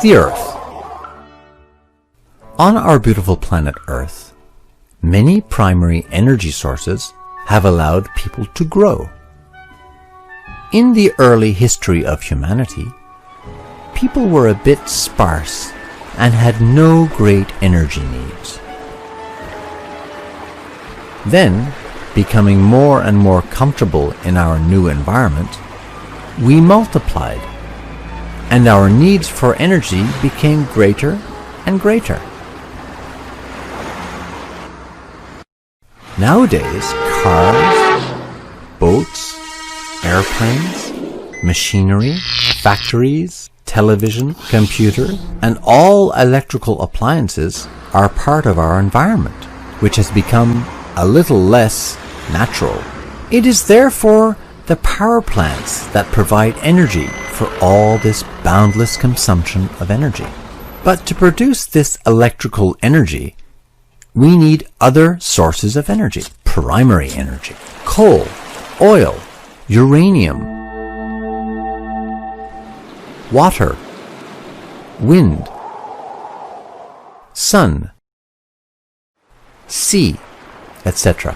The Earth. On our beautiful planet Earth, many primary energy sources have allowed people to grow. In the early history of humanity, people were a bit sparse and had no great energy needs. Then, becoming more and more comfortable in our new environment, we multiplied, and our needs for energy became greater and greater. Nowadays, cars, boats, airplanes, machinery, factories, television, computer, and all electrical appliances are part of our environment, which has become a little less natural. It is therefore the power plants that provide energy for all this boundless consumption of energy. But to produce this electrical energy, we need other sources of energy, primary energy, coal, oil, uranium, water, wind, sun, sea, etc.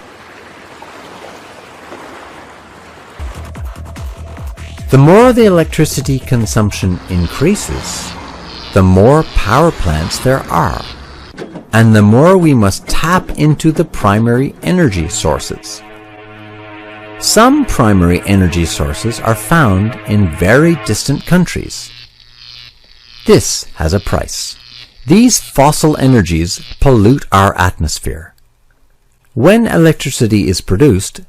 The more the electricity consumption increases, the more power plants there are, and the more we must tap into the primary energy sources. Some primary energy sources are found in very distant countries. This has a price. These fossil energies pollute our atmosphere. When electricity is produced,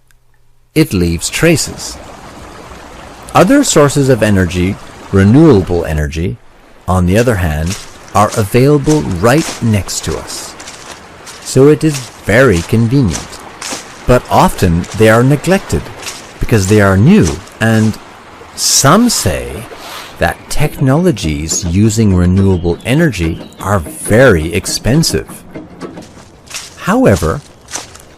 it leaves traces. Other sources of energy, renewable energy, on the other hand, are available right next to us. So it is very convenient. But often they are neglected because they are new, and some say that technologies using renewable energy are very expensive. However,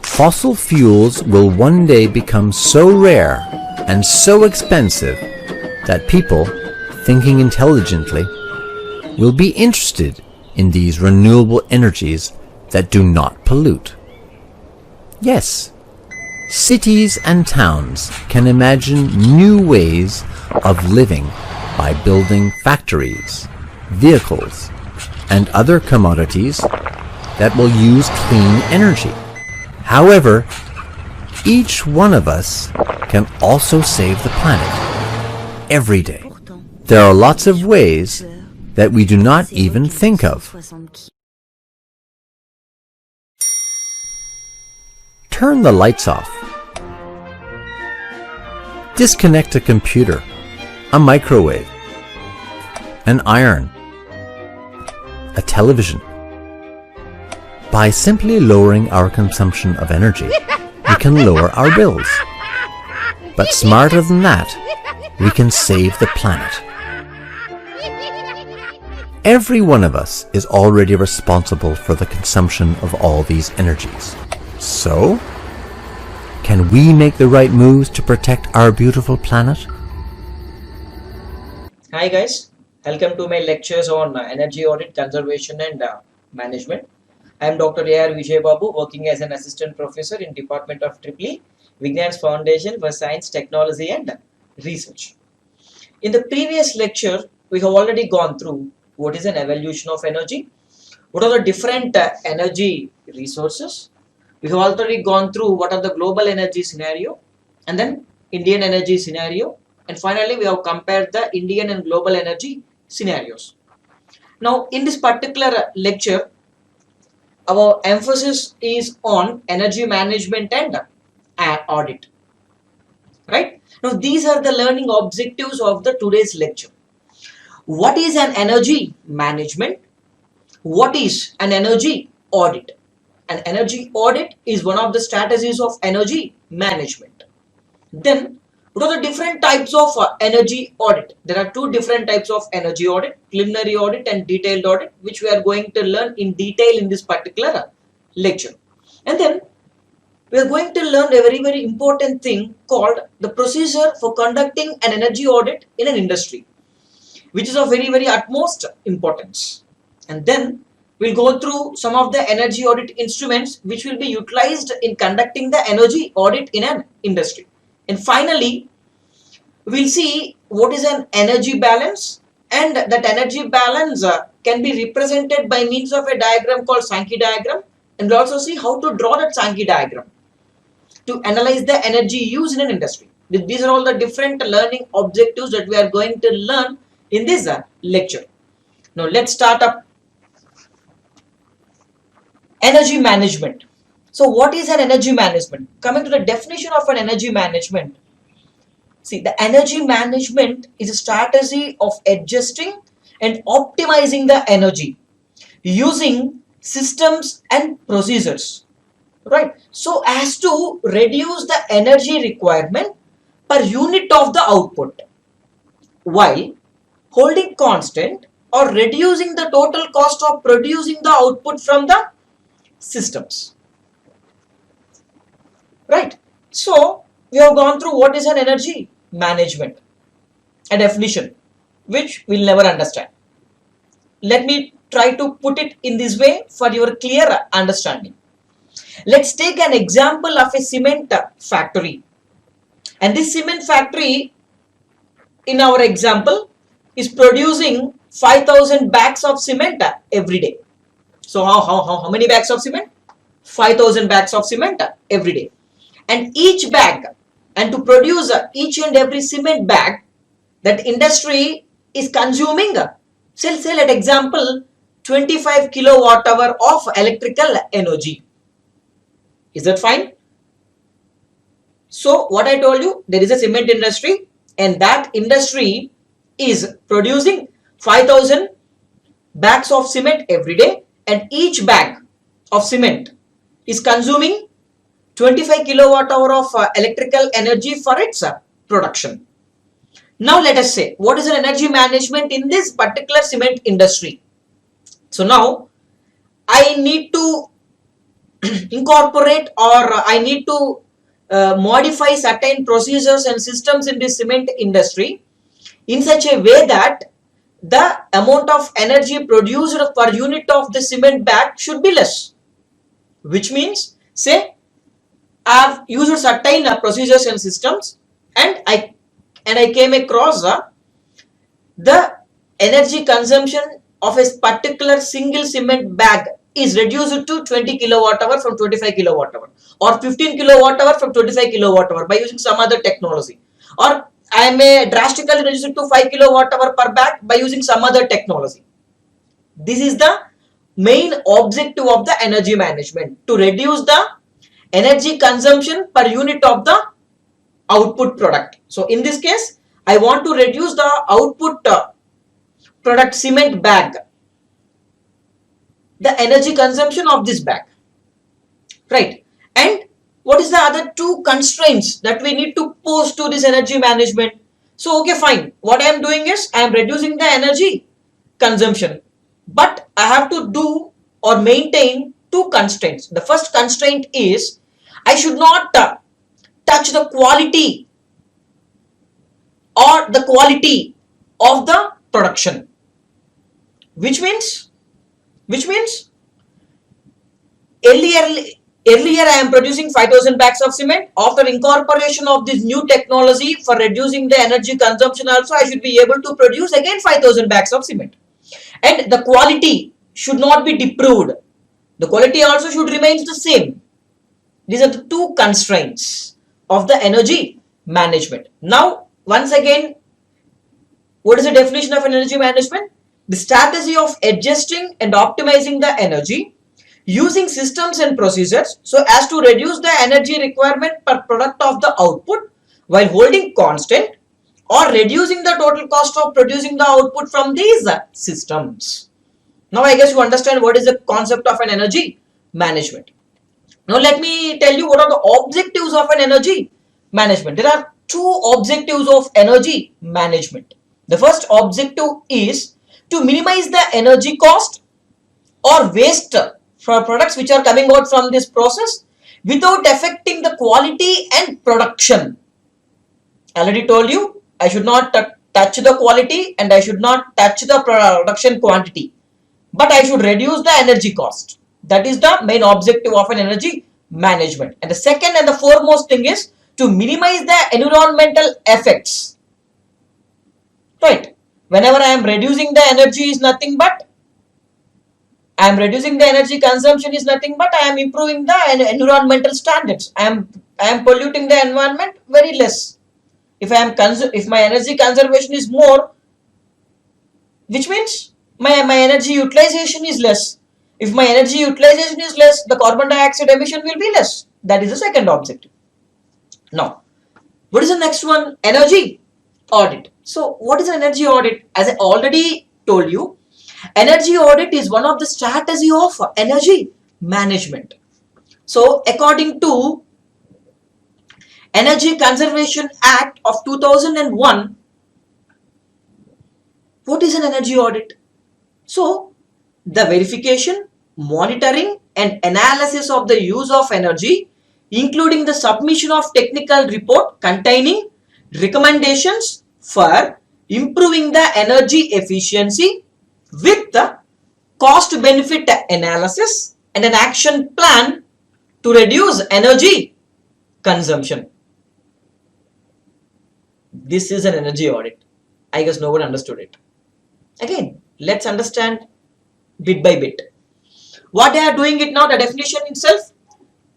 fossil fuels will one day become so rare and so expensive that people, thinking intelligently, will be interested in these renewable energies that do not pollute. Yes, cities and towns can imagine new ways of living by building factories, vehicles, and other commodities that will use clean energy. However, each one of us can also save the planet every day. There are lots of ways that we do not even think of. Turn the lights off. Disconnect a computer, a microwave, an iron, a television. By simply lowering our consumption of energy, we can lower our bills. But smarter than that, we can save the planet. Every one of us is already responsible for the consumption of all these energies. So, can we make the right moves to protect our beautiful planet? Hi guys, welcome to my lectures on energy audit, conservation and management. I am Dr. A.R. Vijay Babu, working as an assistant professor in Department of EEE, Vignan's Foundation for Science, Technology and Research. In the previous lecture, we have already gone through what is an evolution of energy, what are the different energy resources. We have already gone through what are the global energy scenario and then Indian energy scenario, and finally we have compared the Indian and global energy scenarios. Now in this particular lecture, our emphasis is on energy management and audit. Right? Now these are the learning objectives of the today's lecture. What is an energy management? What is an energy audit? An energy audit is one of the strategies of energy management. Then, what are the different types of energy audit? There are two different types of energy audit, preliminary audit and detailed audit, which we are going to learn in detail in this particular lecture. And then, we are going to learn a very, very important thing called the procedure for conducting an energy audit in an industry. which is of very utmost importance. And then we'll go through some of the energy audit instruments which will be utilized in conducting the energy audit in an industry. And finally, we'll see what is an energy balance, and that energy balance can be represented by means of a diagram called Sankey diagram, and we'll also see how to draw that Sankey diagram to analyze the energy used in an industry. These are all the different learning objectives that we are going to learn in this lecture. Now let's start up. Energy management. So what is an energy management? Coming to the definition of an energy management. See, the energy management is a strategy of adjusting and optimizing the energy using systems and procedures, right? So as to reduce the energy requirement per unit of the output while holding constant or reducing the total cost of producing the output from the systems, right? So we have gone through what is an energy management, a definition which we'll never understand. Let me try to put it in this way for your clear understanding. Let's take an example of a cement factory, and this cement factory in our example is producing 5,000 bags of cement every day. So how many bags of cement? 5,000 bags of cement every day. And each bag, and to produce each and every cement bag, that industry is consuming, say let example, 25 kilowatt hour of electrical energy. Is that fine? So what I told you, there is a cement industry, and that industry is producing 5,000 bags of cement every day, and each bag of cement is consuming 25 kilowatt hour of electrical energy for its production. Now let us say, what is an energy management in this particular cement industry? So now I need to incorporate, or I need to modify certain procedures and systems in the cement industry in such a way that the amount of energy produced per unit of the cement bag should be less. Which means, say I have used certain procedures and systems, and I came across the energy consumption of a particular single cement bag is reduced to 20 kilowatt hour from 25 kilowatt hour, or 15 kilowatt hour from 25 kilowatt hour by using some other technology, or I may drastically reduce it to 5 kilowatt hour per bag by using some other technology. This is the main objective of the energy management, to reduce the energy consumption per unit of the output product. So in this case, I want to reduce the output product cement bag, the energy consumption of this bag, right? And what is the other two constraints that we need to pose to this energy management? So okay, fine, what I am doing is I am reducing the energy consumption, but I have to do or maintain two constraints. The first constraint is I should not touch the quality or the quality of the production, which means earlier I am producing 5,000 bags of cement. After incorporation of this new technology for reducing the energy consumption also, I should be able to produce again 5,000 bags of cement, and the quality should not be improved. The quality also should remain the same. These are the two constraints of the energy management. Now, once again, what is the definition of energy management? The strategy of adjusting and optimizing the energy using systems and procedures so as to reduce the energy requirement per product of the output while holding constant or reducing the total cost of producing the output from these systems. Now I guess you understand what is the concept of an energy management. Now let me tell you what are the objectives of an energy management. There are two objectives of energy management. The first objective is to minimize the energy cost or waste for products which are coming out from this process without affecting the quality and production. I already told you I should not touch the quality and I should not touch the production quantity, but I should reduce the energy cost. That is the main objective of an energy management. And the second and the foremost thing is to minimize the environmental effects. Right? Whenever I am reducing the energy is nothing but I am reducing the energy consumption is nothing but I am improving the environmental standards. I am polluting the environment very less. If my energy conservation is more, which means my energy utilization is less. If my energy utilization is less, the carbon dioxide emission will be less. That is the second objective. Now, what is the next one? Energy audit. So, what is an energy audit? As I already told you, energy audit is one of the strategy of energy management. So, according to Energy Conservation Act of 2001, what is an energy audit? So, the verification, monitoring and analysis of the use of energy, including the submission of technical report containing recommendations for improving the energy efficiency with the cost benefit analysis and an action plan to reduce energy consumption. This is an energy audit. I guess no one understood it. Again, let's understand bit by bit. What they are doing it now, the definition itself,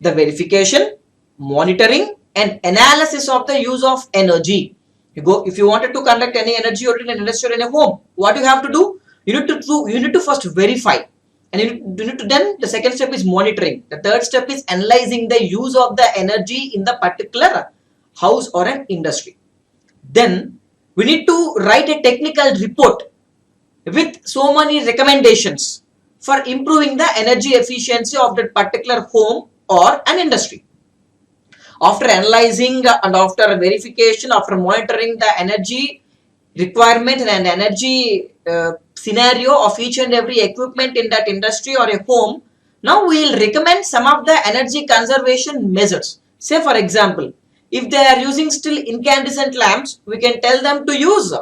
the verification, monitoring and analysis of the use of energy. If you wanted to conduct any energy audit in an industry or in a home, what you have to do? You need to first verify, and then the second step is monitoring. The third step is analyzing the use of the energy in the particular house or an industry. Then we need to write a technical report with so many recommendations for improving the energy efficiency of that particular home or an industry. After analyzing and after verification, after monitoring the energy requirement and energy scenario of each and every equipment in that industry or a home, now we will recommend some of the energy conservation measures. Say for example, if they are using still incandescent lamps, we can tell them to use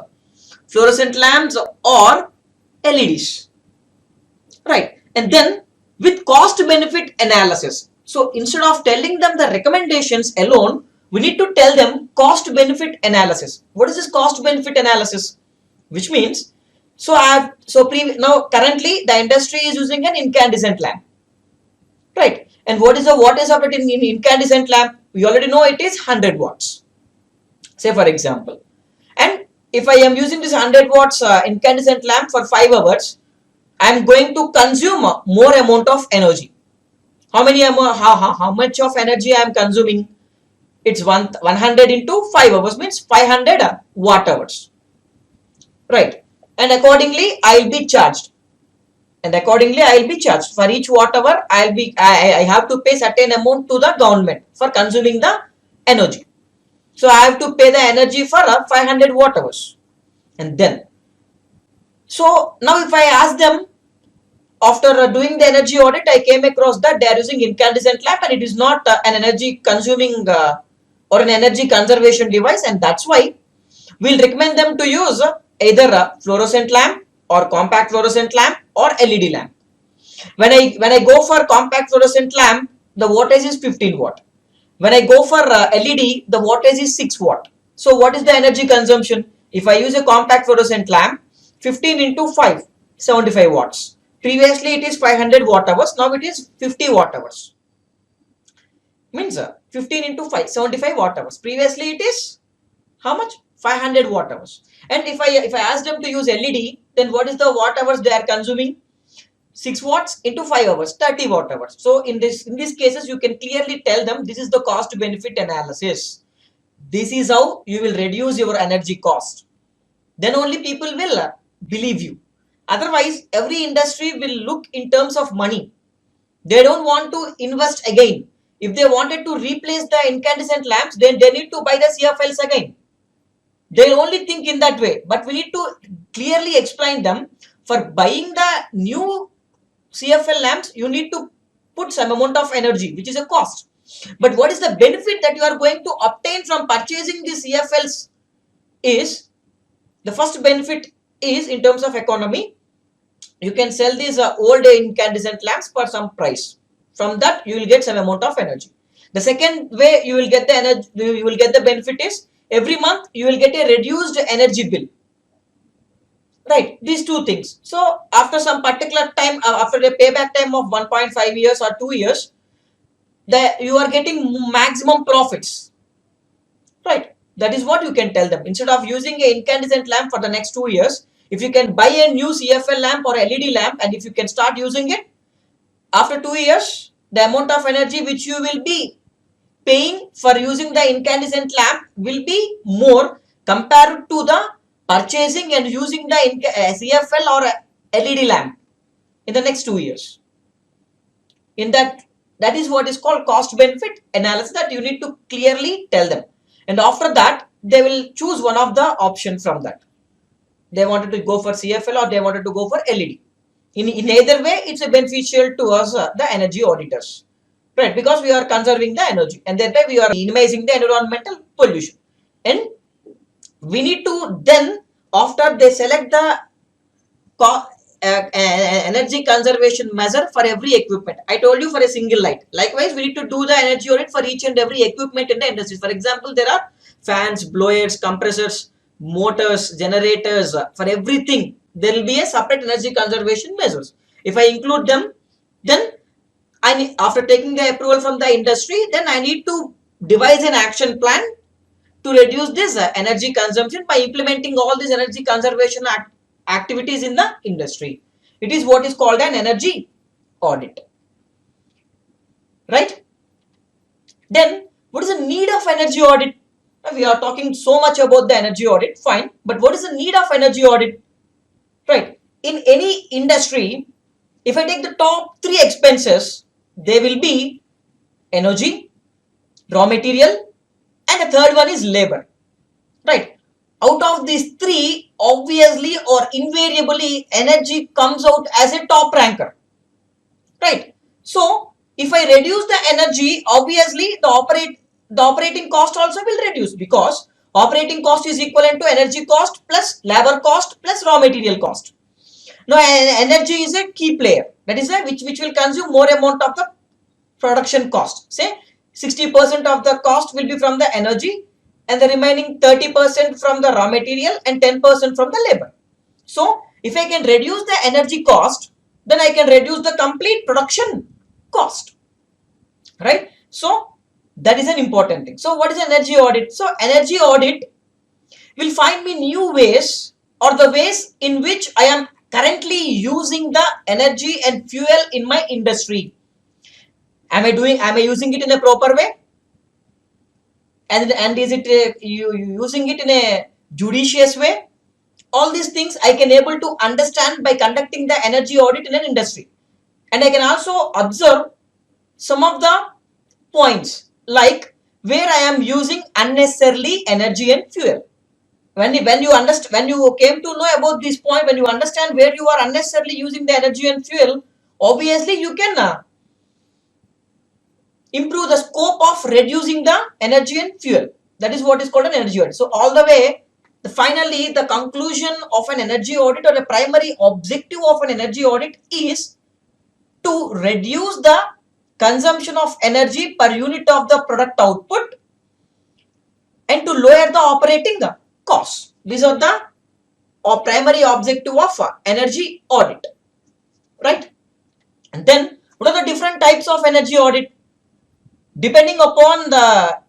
fluorescent lamps or LEDs. Right. And then with cost benefit analysis. So instead of telling them the recommendations alone, we need to tell them cost benefit analysis. What is this cost benefit analysis? Which means, now currently the industry is using an incandescent lamp. Right. And what is of it in incandescent lamp? We already know it is 100 watts. Say for example. And if I am using this 100 watts incandescent lamp for 5 hours, I am going to consume more amount of energy. How much of energy I am consuming? It's 100 into 5 hours means 500 watt hours. Right. And accordingly, I will be charged. For each watt hour, I have to pay certain amount to the government for consuming the energy. So I have to pay the energy for 500 watt hours. And then, so now if I ask them, after doing the energy audit, I came across that they are using incandescent lamp and it is not an energy consuming or an energy conservation device, and that's why we'll recommend them to use either a fluorescent lamp or compact fluorescent lamp or LED lamp. When I go for compact fluorescent lamp, the wattage is 15 watt. When I go for LED, the wattage is 6 watt. So what is the energy consumption? If I use a compact fluorescent lamp, 15 into 5, 75 watts. Previously it is 500 watt hours, now it is 50 watt hours. Means 15 into 5, 75 watt hours. Previously it is how much? 500 watt hours. And if I ask them to use LED, then what is the watt hours they are consuming? 6 watts into 5 hours, 30 watt hours. So in these cases, you can clearly tell them this is the cost benefit analysis. This is how you will reduce your energy cost. Then only people will believe you. Otherwise, every industry will look in terms of money. They don't want to invest again. If they wanted to replace the incandescent lamps, then they need to buy the CFLs again. They'll only think in that way. But we need to clearly explain them, for buying the new CFL lamps, you need to put some amount of energy, which is a cost. But what is the benefit that you are going to obtain from purchasing the CFLs is The first benefit is in terms of economy. You can sell these old incandescent lamps for some price. From that you will get some amount of energy. The second way you will get the energy, you will get the benefit is every month you will get a reduced energy bill. Right, these two things. So after some particular time, after a payback time of 1.5 years or 2 years, you are getting maximum profits. Right, that is what you can tell them. Instead of using an incandescent lamp for the next 2 years, if you can buy a new CFL lamp or LED lamp, and if you can start using it, after 2 years, the amount of energy which you will be paying for using the incandescent lamp will be more compared to the purchasing and using the CFL or LED lamp in the next 2 years. In that is what is called cost benefit analysis, that you need to clearly tell them, and after that they will choose one of the option from that. They wanted to go for CFL or they wanted to go for LED. In either way, it's a beneficial to us, the energy auditors, right? Because we are conserving the energy, and that way we are minimizing the environmental pollution. And we need to then, after they select the energy conservation measure for every equipment. I told you for a single light. Likewise, we need to do the energy audit for each and every equipment in the industry. For example, there are fans, blowers, compressors, motors, generators. For everything, there will be a separate energy conservation measures. If I include them, then after taking the approval from the industry, then I need to devise an action plan to reduce this energy consumption by implementing all these energy conservation activities in the industry. It is what is called an energy audit, right? Then what is the need of energy audit? We are talking so much about the energy audit, fine, but what is the need of energy audit? Right, in any industry, if I take the top 3 expenses, they will be energy, raw material, and the third one is labor. Right, out of these 3, obviously or invariably energy comes out as a top ranker. Right, so if I reduce the energy, obviously the operating cost also will reduce, because operating cost is equivalent to energy cost plus labor cost plus raw material cost. Now energy is a key player, that is which will consume more amount of the production cost. Say 60% of the cost will be from the energy, and the remaining 30% from the raw material and 10% from the labor. So if I can reduce the energy cost, then I can reduce the complete production cost, right? So that is an important thing. So what is energy audit? So energy audit will find me new ways, or the ways in which I am currently using the energy and fuel in my industry. Am I using it in a proper way? And is it you using it in a judicious way? All these things I can able to understand by conducting the energy audit in an industry. And I can also observe some of the points, like where I am using unnecessarily energy and fuel. When you came to know about this point, when you understand where you are unnecessarily using the energy and fuel, obviously you can improve the scope of reducing the energy and fuel. That is what is called an energy audit. So all the way, finally, the conclusion of an energy audit, or the primary objective of an energy audit, is to reduce the consumption of energy per unit of the product output and to lower the operating costs. These are the primary objective of energy audit, right? And then what are the different types of energy audit? Depending upon the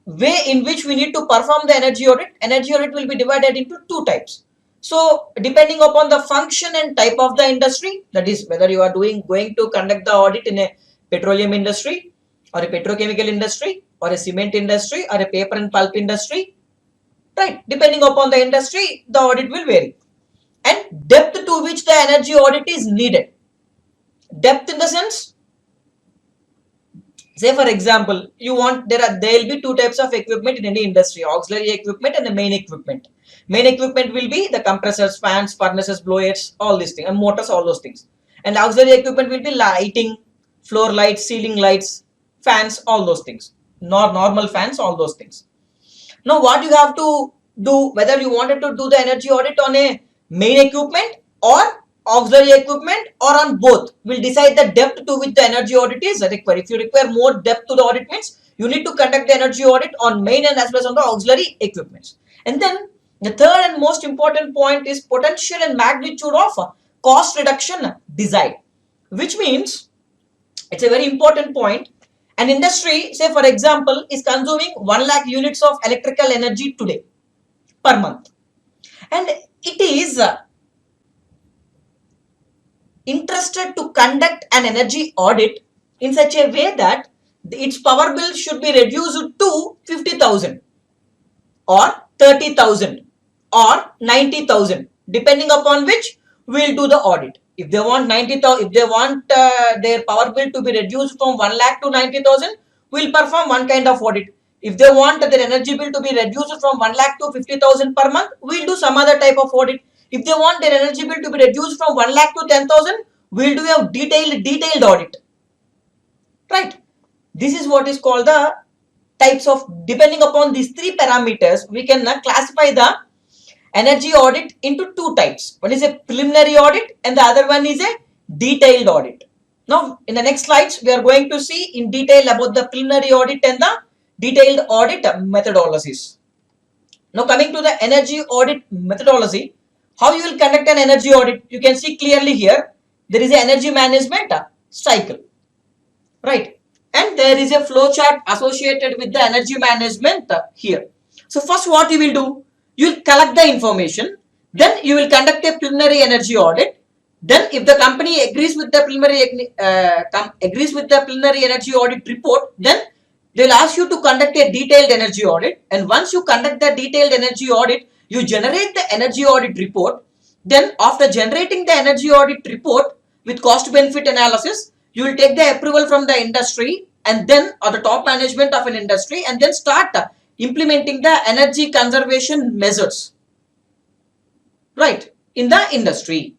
way in which we need to perform the energy audit will be divided into 2 types. So depending upon the function and type of the industry, that is whether you are going to conduct the audit in a petroleum industry or a petrochemical industry or a cement industry or a paper and pulp industry, right? Depending upon the industry, the audit will vary. And depth to which the energy audit is needed. Depth in the sense, say for example, there will be 2 types of equipment in any industry: auxiliary equipment and the main equipment. Main equipment will be the compressors, fans, furnaces, blowers, all these things, and motors, all those things. And auxiliary equipment will be lighting, floor lights, ceiling lights, fans, all those things, normal fans, all those things. Now what you have to whether you wanted to do the energy audit on a main equipment or auxiliary equipment or on both, will decide the depth to which the energy audit is required. If you require more depth to the audit means you need to conduct the energy audit on main and as well as on the auxiliary equipments. And then the third and most important point is potential and magnitude of cost reduction desired, which means it's a very important point. An industry, say for example, is consuming 1 lakh units of electrical energy today per month, and it is interested to conduct an energy audit in such a way that its power bill should be reduced to 50,000 or 30,000 or 90,000, depending upon which we'll do the audit. If they want 90,000, if they want their power bill to be reduced from 1 lakh to 90,000, we'll perform one kind of audit. If they want their energy bill to be reduced from 1 lakh to 50,000 per month, we'll do some other type of audit. If they want their energy bill to be reduced from 1 lakh to 10,000, we'll do a detailed audit. Right? This is what is called the types of, depending upon these three parameters, we can classify the energy audit into two types. One is a preliminary audit and the other one is a detailed audit. Now, in the next slides, we are going to see in detail about the preliminary audit and the detailed audit methodologies. Now, coming to the energy audit methodology, how you will conduct an energy audit, you can see clearly here, there is an energy management cycle, right? And there is a flow chart associated with the energy management here. So first what you will do, you will collect the information, then you will conduct a preliminary energy audit. Then if the company agrees with the preliminary energy audit report, then they will ask you to conduct a detailed energy audit. And once you conduct the detailed energy audit, you generate the energy audit report. Then after generating the energy audit report with cost benefit analysis, you will take the approval from the industry and then or the top management of an industry and then start implementing the energy conservation measures, right, in the industry.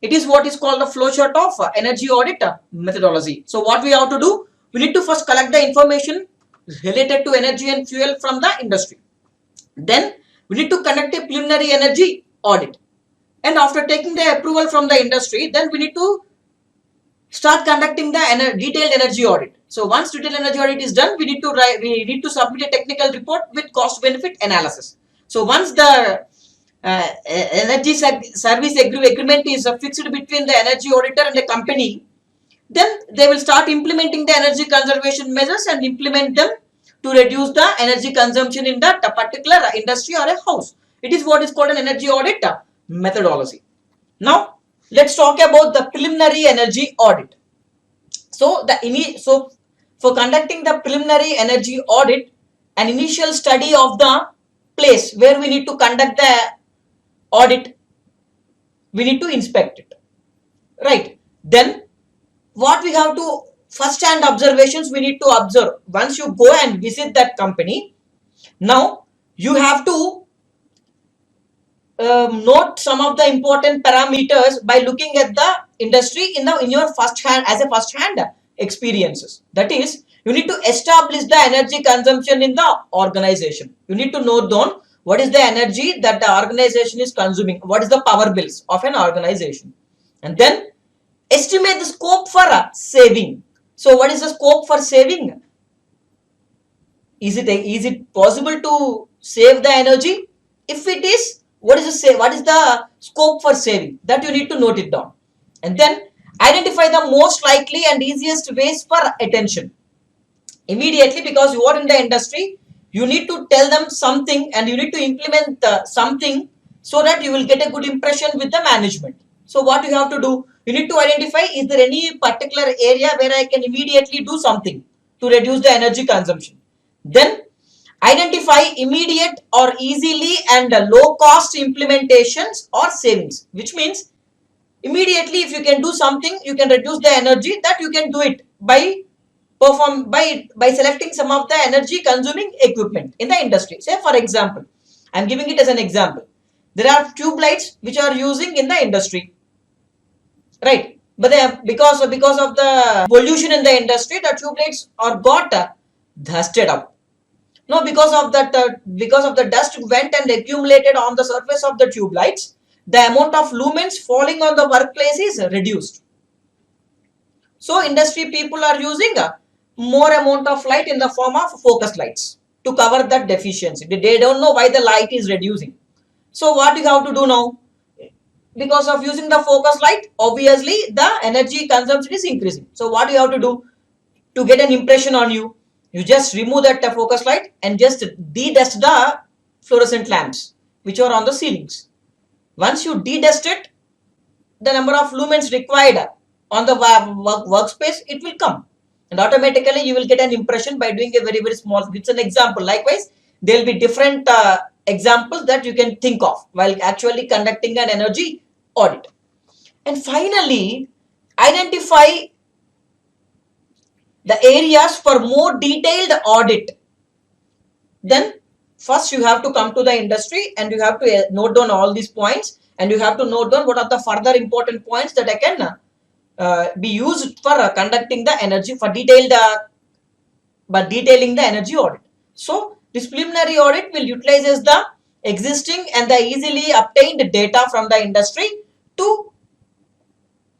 It is what is called the flowchart of energy audit methodology. So what we have to do, we need to first collect the information related to energy and fuel from the industry. Then we need to conduct a preliminary energy audit. And after taking the approval from the industry, then we need to start conducting the detailed energy audit. So once detailed energy audit is done, we need to submit a technical report with cost benefit analysis. So once the energy service agreement is fixed between the energy auditor and the company, then they will start implementing the energy conservation measures and implement them to reduce the energy consumption in that particular industry or a house. It is what is called an energy audit methodology. Now let's talk about the preliminary energy audit. So for conducting the preliminary energy audit, an initial study of the place where we need to conduct the audit, we need to inspect it, right? Then what we have to, first hand observations we need to observe. Once you go and visit that company, now you have to note some of the important parameters by looking at the industry in your first hand experiences. That is, you need to establish the energy consumption in the organization. You need to note down what is the energy that the organization is consuming, what is the power bills of an organization, and then estimate the scope for saving. So what is the scope for saving? Is it possible to save the energy? If it is, what is the scope for saving? That you need to note it down. And then identify the most likely and easiest ways for attention. Immediately, because you are in the industry, you need to tell them something and you need to implement something so that you will get a good impression with the management. So what you have to do, you need to identify, is there any particular area where I can immediately do something to reduce the energy consumption. Then identify immediate or easily and low cost implementations or savings, which means immediately if you can do something, you can reduce the energy, that you can do it by selecting some of the energy consuming equipment in the industry. Say for example, I am giving it as an example. There are tube lights which are using in the industry, right? But because of the pollution in the industry, the tube lights are got dusted up. No, because of the dust went and accumulated on the surface of the tube lights, the amount of lumens falling on the workplace is reduced. So industry people are using a more amount of light in the form of focus lights to cover that deficiency. They don't know why the light is reducing. So what you have to do now? Because of using the focus light, obviously the energy consumption is increasing. So what you have to do to get an impression on you? You just remove that focus light and just de-dust the fluorescent lamps which are on the ceilings. Once you de-dust it, the number of lumens required on the workspace, it will come, and automatically you will get an impression by doing a very small. It's an example. Likewise, there will be different examples that you can think of while actually conducting an energy audit. And finally, identify the areas for more detailed audit. Then first you have to come to the industry and you have to note down all these points, and you have to note down what are the further important points that I can be used for conducting the energy for detailed but detailing the energy audit. So this preliminary audit will utilize the existing and the easily obtained data from the industry to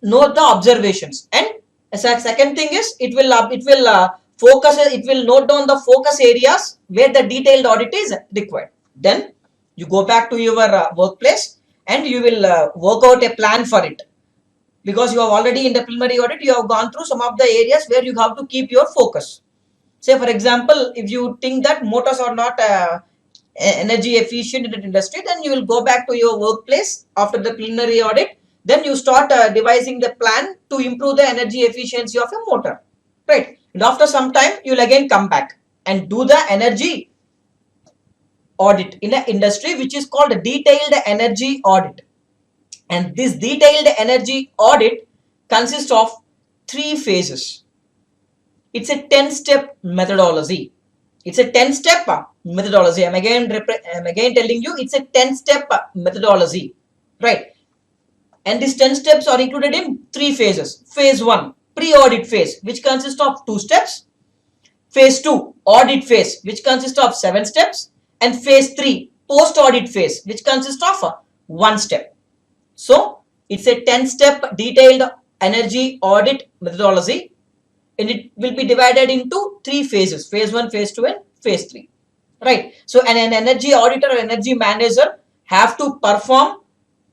note the observations. And second thing is it will focus, it will note down the focus areas where the detailed audit is required. Then you go back to your workplace and you will work out a plan for it, because you have already in the preliminary audit you have gone through some of the areas where you have to keep your focus. Say for example, if you think that motors are not energy efficient in the industry, then you will go back to your workplace after the preliminary audit. Then you start devising the plan to improve the energy efficiency of a motor, right? And after some time you will again come back and do the energy audit in an industry which is called a detailed energy audit. And this detailed energy audit consists of 3 phases. It's a 10-step methodology. It's a 10-step methodology. I'm again telling you, it's a 10-step methodology, right? And these 10 steps are included in 3 phases. Phase 1, pre-audit phase, which consists of 2 steps. Phase 2, audit phase, which consists of 7 steps. And phase 3, post-audit phase, which consists of 1 step. So it's a 10-step detailed energy audit methodology, and it will be divided into 3 phases: phase 1, phase 2, and phase 3, right? So an energy auditor or energy manager have to perform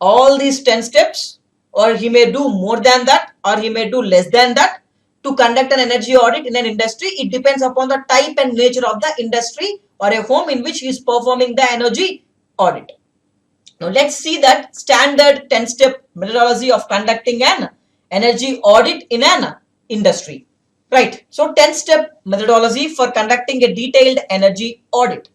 all these 10 steps, or he may do more than that, or he may do less than that, to conduct an energy audit in an industry. It depends upon the type and nature of the industry or a home in which he is performing the energy audit. Now let's see that standard 10-step methodology of conducting an energy audit in an industry, right? So 10-step methodology for conducting a detailed energy audit.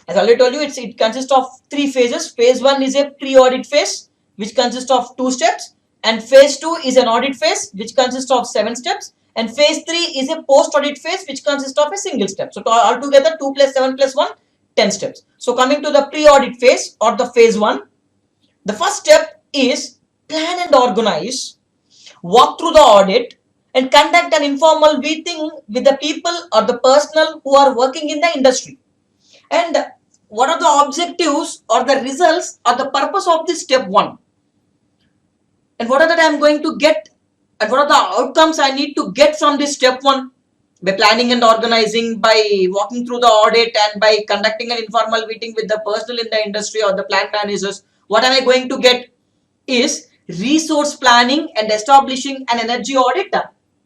As I already told you, it consists of 3 phases. Phase 1 is a pre-audit phase, which consists of 2 steps, and phase 2 is an audit phase, which consists of 7 steps, and phase 3 is a post-audit phase, which consists of a single step. So altogether 2 plus 7 plus 1, 10 steps. So coming to the pre-audit phase or the phase 1, the first step is plan and organize, walk through the audit, and conduct an informal meeting with the people or the personnel who are working in the industry. And what are the objectives or the results or the purpose of this step 1? And what are that I am going to get, and what are the outcomes I need to get from this step 1? By planning and organizing, by walking through the audit, and by conducting an informal meeting with the personnel in the industry or the plant managers, what am I going to get is resource planning and establishing an energy audit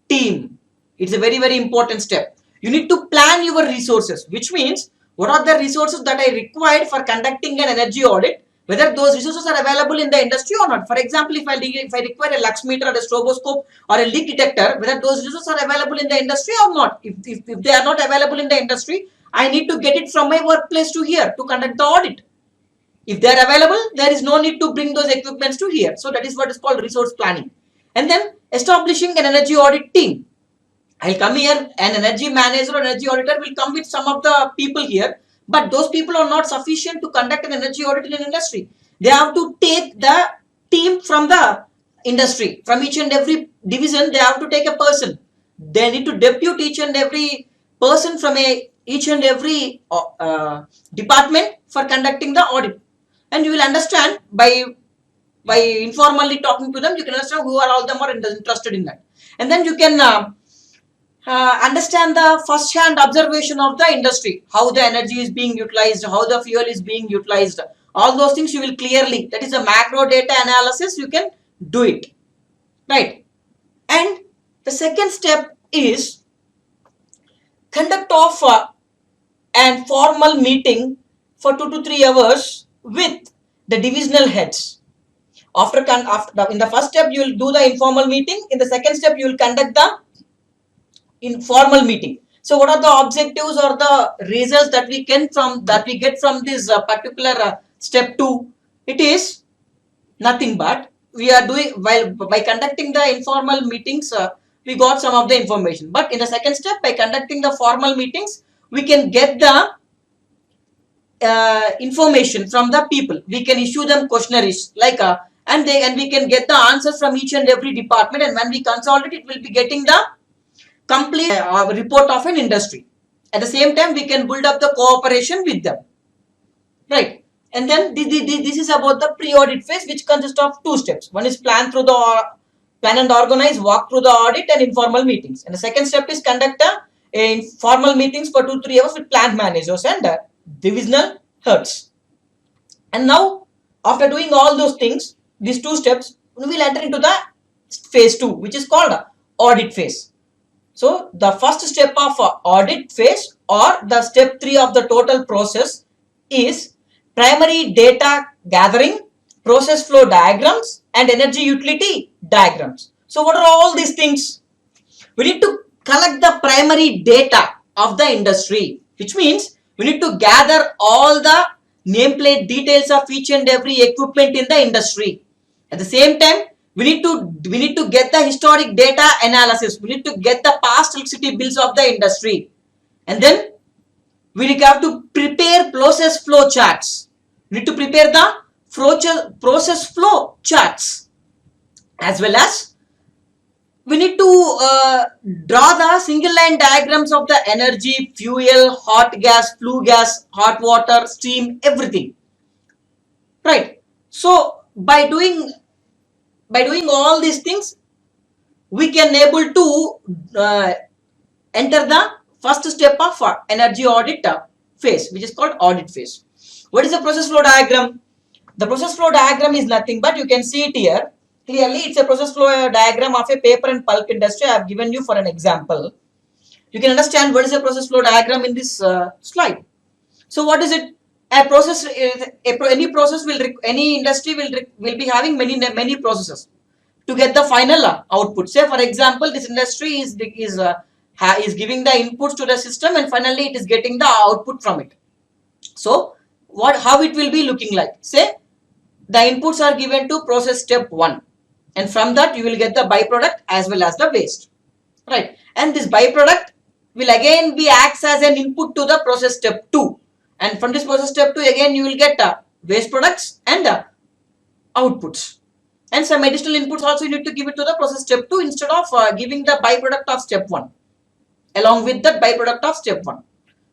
team. It's a very important step. You need to plan your resources, which means what are the resources that I required for conducting an energy audit, whether those resources are available in the industry or not. For example, if I require a lux meter or a stroboscope or a leak detector, whether those resources are available in the industry or not. If they are not available in the industry, I need to get it from my workplace to here to conduct the audit. If they are available, there is no need to bring those equipments to here. So that is what is called resource planning. And then establishing an energy audit team. I'll come here, an energy manager or energy auditor will come with some of the people here, but those people are not sufficient to conduct an energy audit in an industry. They have to take the team from the industry. From each and every division, they have to take a person. They need to depute each and every person from a each and every department for conducting the audit, and you will understand by informally talking to them, you can understand who are all them are interested in that, and then you can understand the first hand observation of the industry, how the energy is being utilized, how the fuel is being utilized, all those things you will clearly, that is a macro data analysis, you can do it, right? And the second step is conduct of an formal meeting for 2 to 3 hours with the divisional heads. After in the first step you will do the informal meeting, in the second step you will conduct the informal meeting. So what are the objectives or the results that we get from this particular step 2? It is nothing but we are doing, while by conducting the informal meetings, we got some of the information, but in the second step, by conducting the formal meetings, we can get the information from the people. We can issue them questionnaires like and we can get the answers from each and every department, and when we consolidate, it will be getting the complete report of an industry. At the same time, we can build up the cooperation with them, right? And then this is about the pre-audit phase, which consists of 2 steps. One is plan and organize, walk through the audit and informal meetings. And the second step is conduct a formal meetings for 2-3 hours with plant managers and divisional heads. And now, after doing all those things, these 2 steps, we will enter into the phase 2, which is called audit phase. So the first step of audit phase, or the step 3 of the total process, is primary data gathering, process flow diagrams, and energy utility diagrams. So what are all these things? We need to collect the primary data of the industry, which means we need to gather all the nameplate details of each and every equipment in the industry. At the same time, we need to get the historic data analysis. We need to get the past electricity bills of the industry, and then we have to prepare process flow charts. We need to prepare the process flow charts, as well as we need to draw the single line diagrams of the energy, fuel, hot gas, flue gas, hot water, steam, everything, right? So by doing all these things, we can able to enter the first step of energy audit phase, which is called audit phase. What is the process flow diagram? The process flow diagram is nothing but, you can see it here clearly. It's a process flow diagram of a paper and pulp industry. I have given you for an example. You can understand what is a process flow diagram in this slide. So what is it? A process, any industry will be having many processes to get the final output. Say for example, this industry is giving the inputs to the system, and finally it is getting the output from it. So how it will be looking like? Say the inputs are given to process step 1, and from that you will get the byproduct as well as the waste, right? And this byproduct will again be acts as an input to the process step 2, and from this process step 2 again you will get waste products and outputs, and some additional inputs also you need to give it to the process step 2 instead of giving the byproduct of step 1 along with the byproduct of step 1.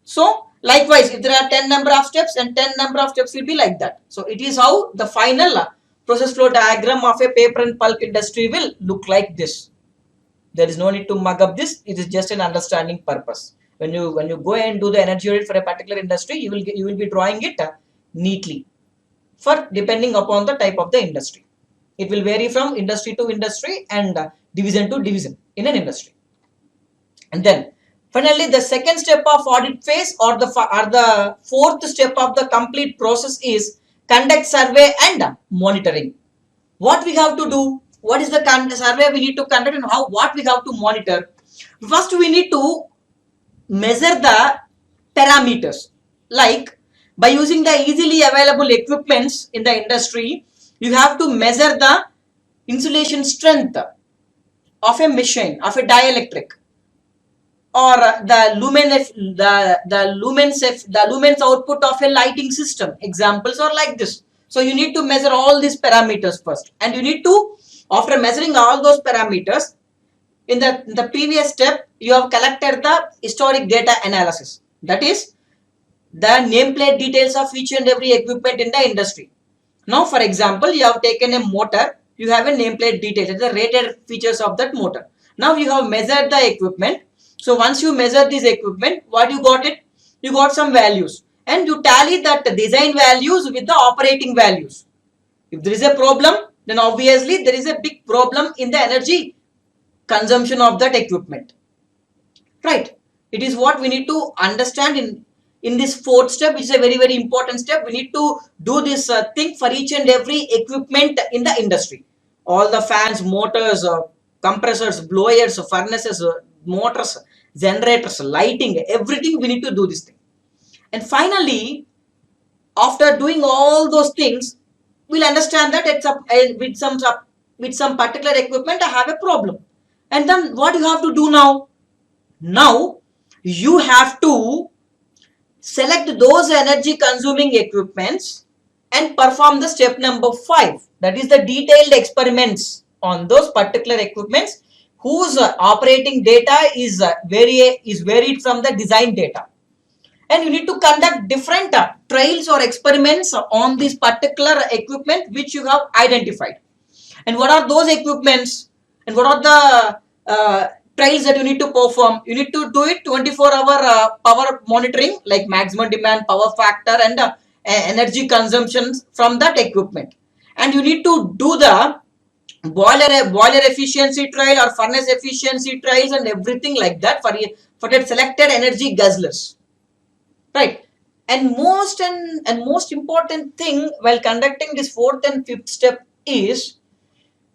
So likewise, if there are 10 number of steps, and 10 number of steps will be like that. So it is how the final process flow diagram of a paper and pulp industry will look like this. There is no need to mug up this. It is just an understanding purpose. When you go and do the energy audit for a particular industry, you will be drawing it neatly for depending upon the type of the industry. It will vary from industry to industry and division to division in an industry. And then finally, the second step of audit phase, or the fourth step of the complete process, is conduct survey and monitoring. What we have to do? What is the survey we need to conduct, and what we have to monitor? First, we need to measure the parameters. Like by using the easily available equipments in the industry, you have to measure the insulation strength of a machine, of a dielectric, or the lumens output of a lighting system. Examples are like this. So you need to measure all these parameters first, and you need to, after measuring all those parameters, in the previous step you have collected the historic data analysis. That is the nameplate details of each and every equipment in the industry. Now, for example, you have taken a motor, you have a nameplate detail, the rated features of that motor. Now you have measured the equipment. So once you measure this equipment, what you got it? You got some values and you tally that design values with the operating values. If there is a problem, then obviously there is a big problem in the energy consumption of that equipment. Right? It is what we need to understand in this fourth step, which is a very important step. We need to do this thing for each and every equipment in the industry. All the fans, motors, compressors, blowers, furnaces, motors, generators, lighting, everything we need to do this thing. And finally, after doing all those things, we'll understand that it's with some particular equipment I have a problem. And then what you have to do now? Now you have to select those energy consuming equipments and perform the step number 5. That is the detailed experiments on those particular equipments whose operating data is varied from the design data. And you need to conduct different trials or experiments on this particular equipment which you have identified. And what are those equipments and what are the trials that you need to perform? You need to do it 24-hour power monitoring, like maximum demand, power factor, and energy consumption from that equipment. And you need to do the boiler efficiency trial or furnace efficiency trials and everything like that for that selected energy guzzlers. Right? And most important thing while conducting this fourth and fifth step is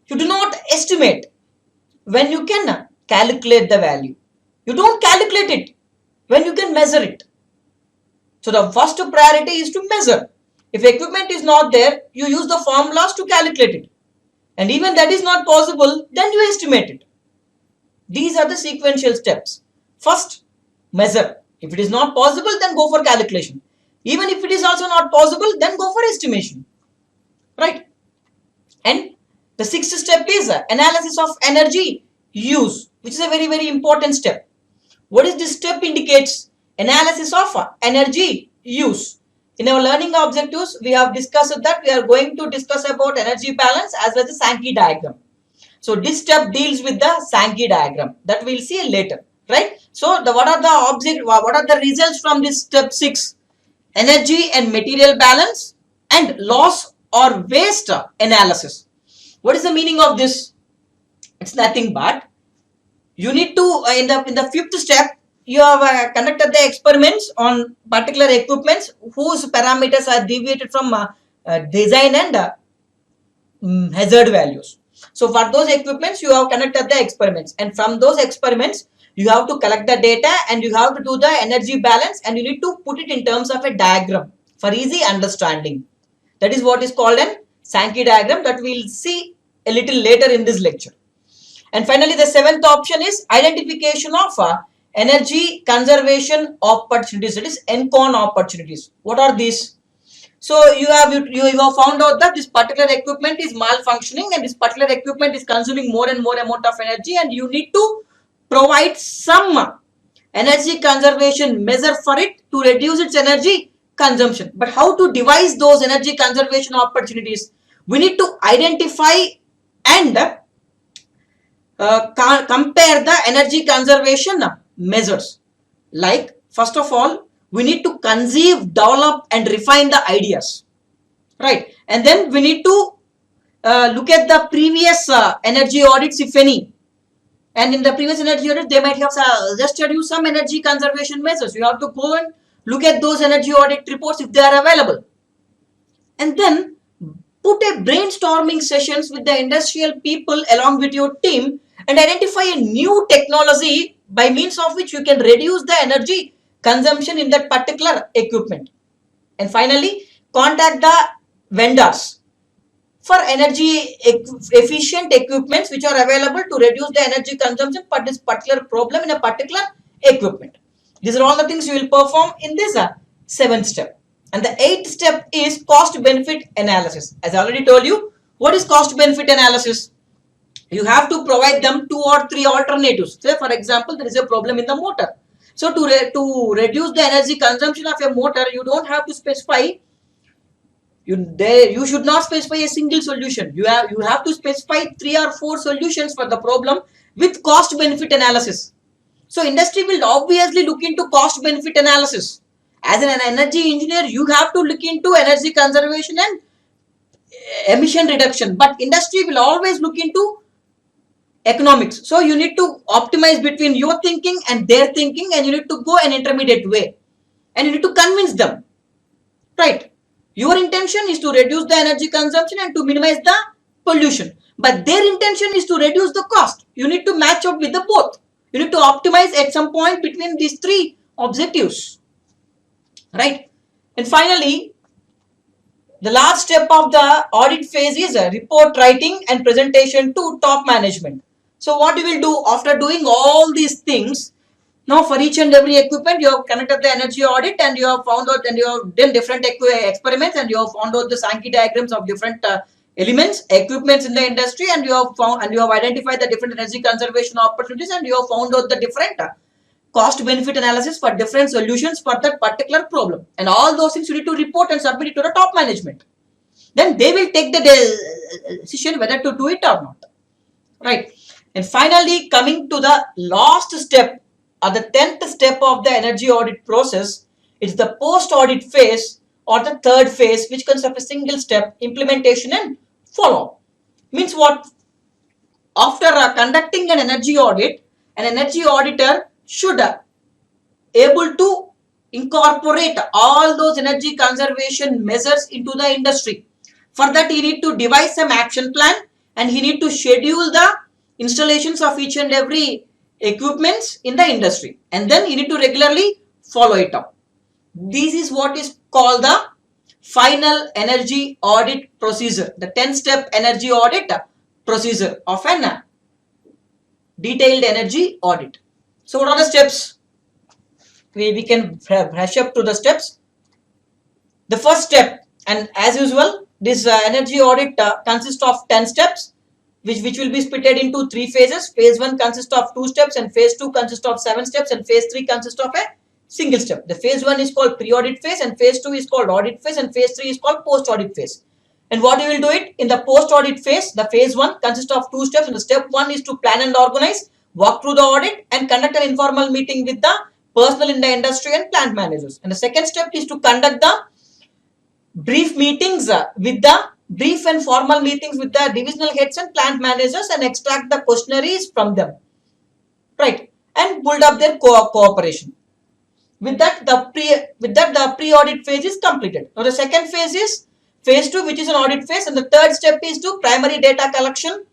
you do not estimate when you can calculate the value. You don't calculate it when you can measure it. So the first priority is to measure. If equipment is not there, you use the formulas to calculate it. And even that is not possible, then you estimate it. These are the sequential steps. First, measure. If it is not possible, then go for calculation. Even if it is also not possible, then go for estimation. Right? And the sixth step is analysis of energy use, which is a very important step. What is this step indicates? Analysis of energy use. In our learning objectives, we have discussed that we are going to discuss about energy balance as well as the Sankey diagram. So this step deals with the Sankey diagram that we will see later. Right? So what are the results from this step 6? Energy and material balance and loss or waste analysis. What is the meaning of this? It's nothing but you need to in the fifth step you have conducted the experiments on particular equipments whose parameters are deviated from design and hazard values. So for those equipments you have conducted the experiments, and from those experiments you have to collect the data and you have to do the energy balance, and you need to put it in terms of a diagram for easy understanding. That is what is called an Sankey diagram that we will see a little later in this lecture. And finally, the seventh option is identification of energy conservation opportunities, that is ENCON opportunities. What are these? So you have found out that this particular equipment is malfunctioning and this particular equipment is consuming more and more amount of energy, and you need to provide some energy conservation measure for it to reduce its energy consumption. But how to devise those energy conservation opportunities? We need to identify and compare the energy conservation measures. Like, first of all, we need to conceive, develop and refine the ideas. Right? And then we need to look at the previous energy audits, if any. And in the previous energy audit, they might have suggested you some energy conservation measures. You have to go and look at those energy audit reports if they are available. And then put a brainstorming sessions with the industrial people along with your team and identify a new technology by means of which you can reduce the energy consumption in that particular equipment. And finally, contact the vendors for energy efficient equipments which are available to reduce the energy consumption for this particular problem in a particular equipment. These are all the things you will perform in this seventh step. And the eighth step is cost benefit analysis. As I already told you, what is cost benefit analysis? You have to provide them 2 or 3 alternatives. Say for example, there is a problem in the motor. So to reduce the energy consumption of a motor, you don't have to specify. You should not specify a single solution. You have to specify 3 or 4 solutions for the problem with cost benefit analysis. So industry will obviously look into cost benefit analysis. As an energy engineer, you have to look into energy conservation and emission reduction, but industry will always look into economics. So you need to optimize between your thinking and their thinking, and you need to go an intermediate way, and you need to convince them, right? Your intention is to reduce the energy consumption and to minimize the pollution, but their intention is to reduce the cost. You need to match up with the both. You need to optimize at some point between these 3 objectives, right? And finally, the last step of the audit phase is report writing and presentation to top management. So what you will do after doing all these things, now for each and every equipment you have conducted the energy audit, and you have found out, and you have done different experiments, and you have found out the Sankey diagrams of different elements, equipments in the industry, and you have found, and you have identified the different energy conservation opportunities, and you have found out the different cost benefit analysis for different solutions for that particular problem, and all those things you need to report and submit it to the top management. Then they will take the decision whether to do it or not, right? And finally, coming to the last step, or the 10th step of the energy audit process, it's the post audit phase, or the third phase, which consists of a single step, implementation and follow. Means what? After conducting an energy audit, an energy auditor should able to incorporate all those energy conservation measures into the industry. For that, he need to devise some action plan, and he need to schedule the installations of each and every equipments in the industry, and then he need to regularly follow it up. This is what is called the final energy audit procedure, the 10-step energy audit procedure of an detailed energy audit. So what are the steps? We can brush up to the steps. The first step, and as usual, this energy audit consists of 10 steps, which will be split into 3 phases. Phase 1 consists of 2 steps, and phase 2 consists of 7 steps, and phase 3 consists of a single step. The phase 1 is called pre-audit phase, and phase 2 is called audit phase, and phase 3 is called post-audit phase. And what you will do it in the post-audit phase, the phase 1 consists of 2 steps, and the step 1 is to plan and organize, walk through the audit, and conduct an informal meeting with the personnel in the industry and plant managers. And the second step is to conduct the brief meetings with the brief and formal meetings with the divisional heads and plant managers, and extract the questionnaires from them, right, and build up their cooperation. With that, the pre-audit phase is completed. Now the second phase is phase 2, which is an audit phase, and the third step is to primary data collection,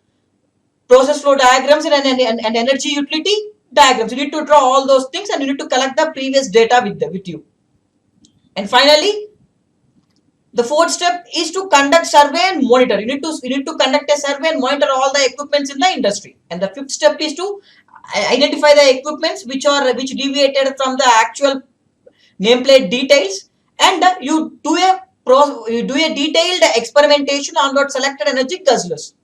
process flow diagrams, and energy utility diagrams. You need to draw all those things, and you need to collect the previous data with you. And finally, the fourth step is to conduct survey and monitor. You need to conduct a survey and monitor all the equipments in the industry. And the fifth step is to identify the equipments which deviated from the actual nameplate details, and you do a detailed experimentation on what selected energy guzzlers.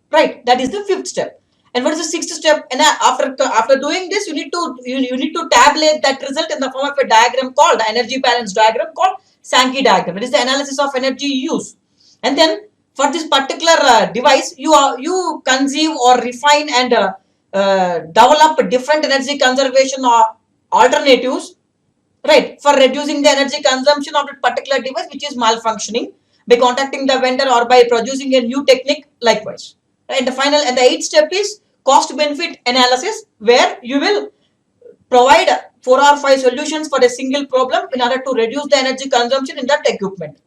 Right, that is the fifth step. And what is the sixth step? And after doing this, you need to tabulate that result in the form of a diagram called the energy balance diagram, called Sankey diagram. It is the analysis of energy use. And then for this particular device, you conceive or refine and develop different energy conservation alternatives, right, for reducing the energy consumption of that particular device which is malfunctioning, by contacting the vendor or by producing a new technique likewise. And the final and the eighth step is cost benefit analysis, where you will provide 4 or 5 solutions for a single problem in order to reduce the energy consumption in that equipment,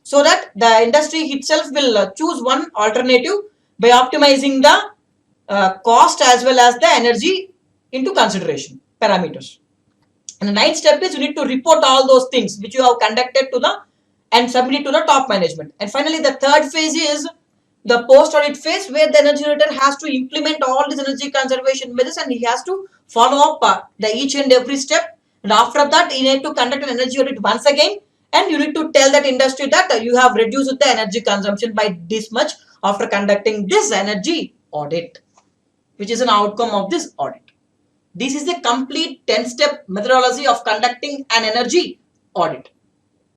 so that the industry itself will choose one alternative by optimizing the cost as well as the energy into consideration parameters. And the ninth step is you need to report all those things which you have conducted to the and submit it to the top management. And finally, the third phase is the post-audit phase, where the energy auditor has to implement all these energy conservation measures, and he has to follow up the each and every step. And after that, you need to conduct an energy audit once again, and you need to tell that industry that you have reduced the energy consumption by this much after conducting this energy audit, which is an outcome of this audit. This is a complete 10-step methodology of conducting an energy audit.